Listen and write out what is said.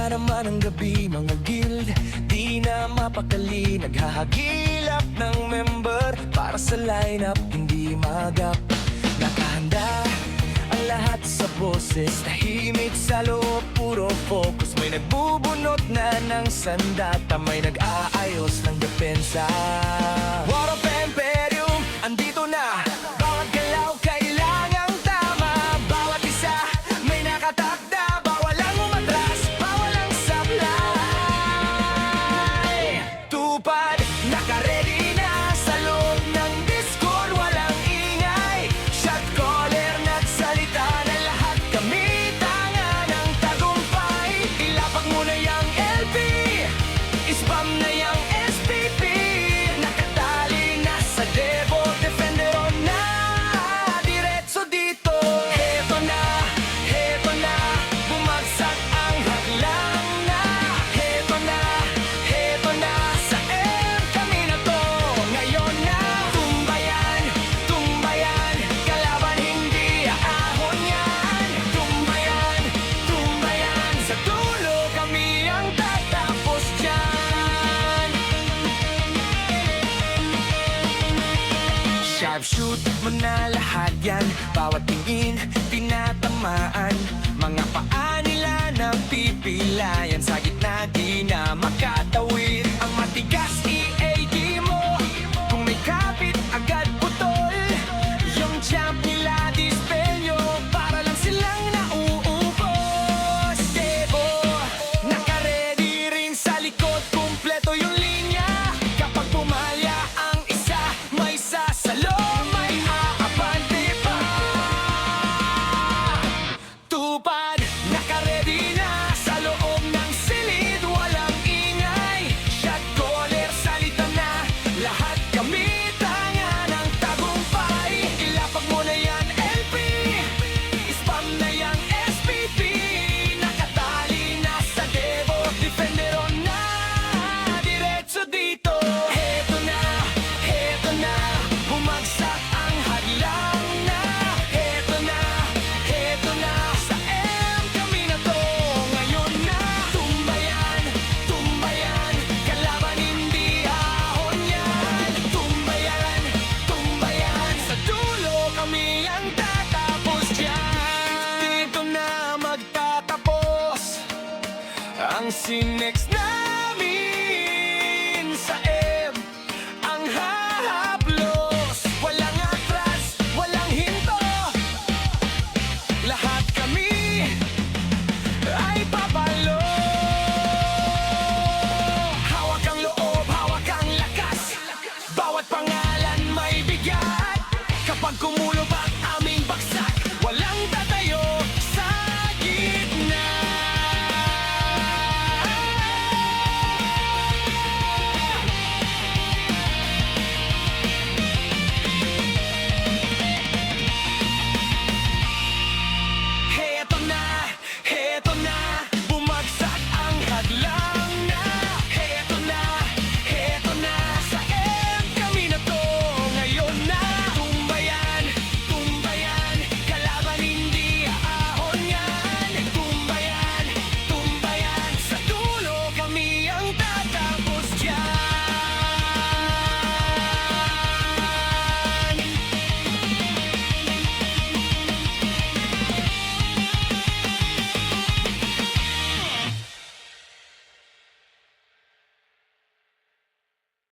na naman ang gabi, mga guild di na mapakali, naghahagilap ng member para sa lineup, hindi magap. Nakahanda ang lahat sa boses, tahimik sa loob, puro focus. May nagbubunot na ng sandata, may nag-aayos ng depensa. War of Imperium, andito na. Bawat galaw kailangang tama, bawat isa may nakatakda. Bawal ang umatras, bawal ang sablay. Tupad, naka-ready na sa loob ng Discord, walang ingay. Shot caller, nagsalita na lahat, kami tanga ng tagumpay. Ilapag mo na yung LP, ispam na yung SPP. Nakatali na sa Devo, Defender on na, diretso dito. Heto na, bumagsak ang hadlang na. Heto na, sa M kami na to. Ngayon na, tumbayan, kalaban hindi aahon yan. Tumbayan, sa dulo kami ang tatapos dyan. Sharpshoot mo na lahat yan, bawat tingin tinatamaan. Mga paa nila napipilayan, sa gitna di na makatawid. Ang matigas EAD mo, kung may kapit agad putol. Yung champ nila dispelyo, para lang silang nauubos. Devo, naka-ready rin sa likod, kumpleto yung linya. Kapag pumalya ang isa, may sasalo, may aabante pa. Tupad, naka-ready na sa loob ng silid, walang ingay. Shot caller, salita na, lahat kami tanga ng tagumpay. Ilapag mo na yan LP, ispam na yang SPP. Nakatali na sa Devo, Defender on na, diretso dito. Heto na, bumagsak ang hadlang na. Heto na, sa M kami na to. Ngayon na, tumbayan, kalaban hindi ahon yan. Tumbayan, sa dulo kami ang tatapos dyan. Dito na magtatapos ang Sinex na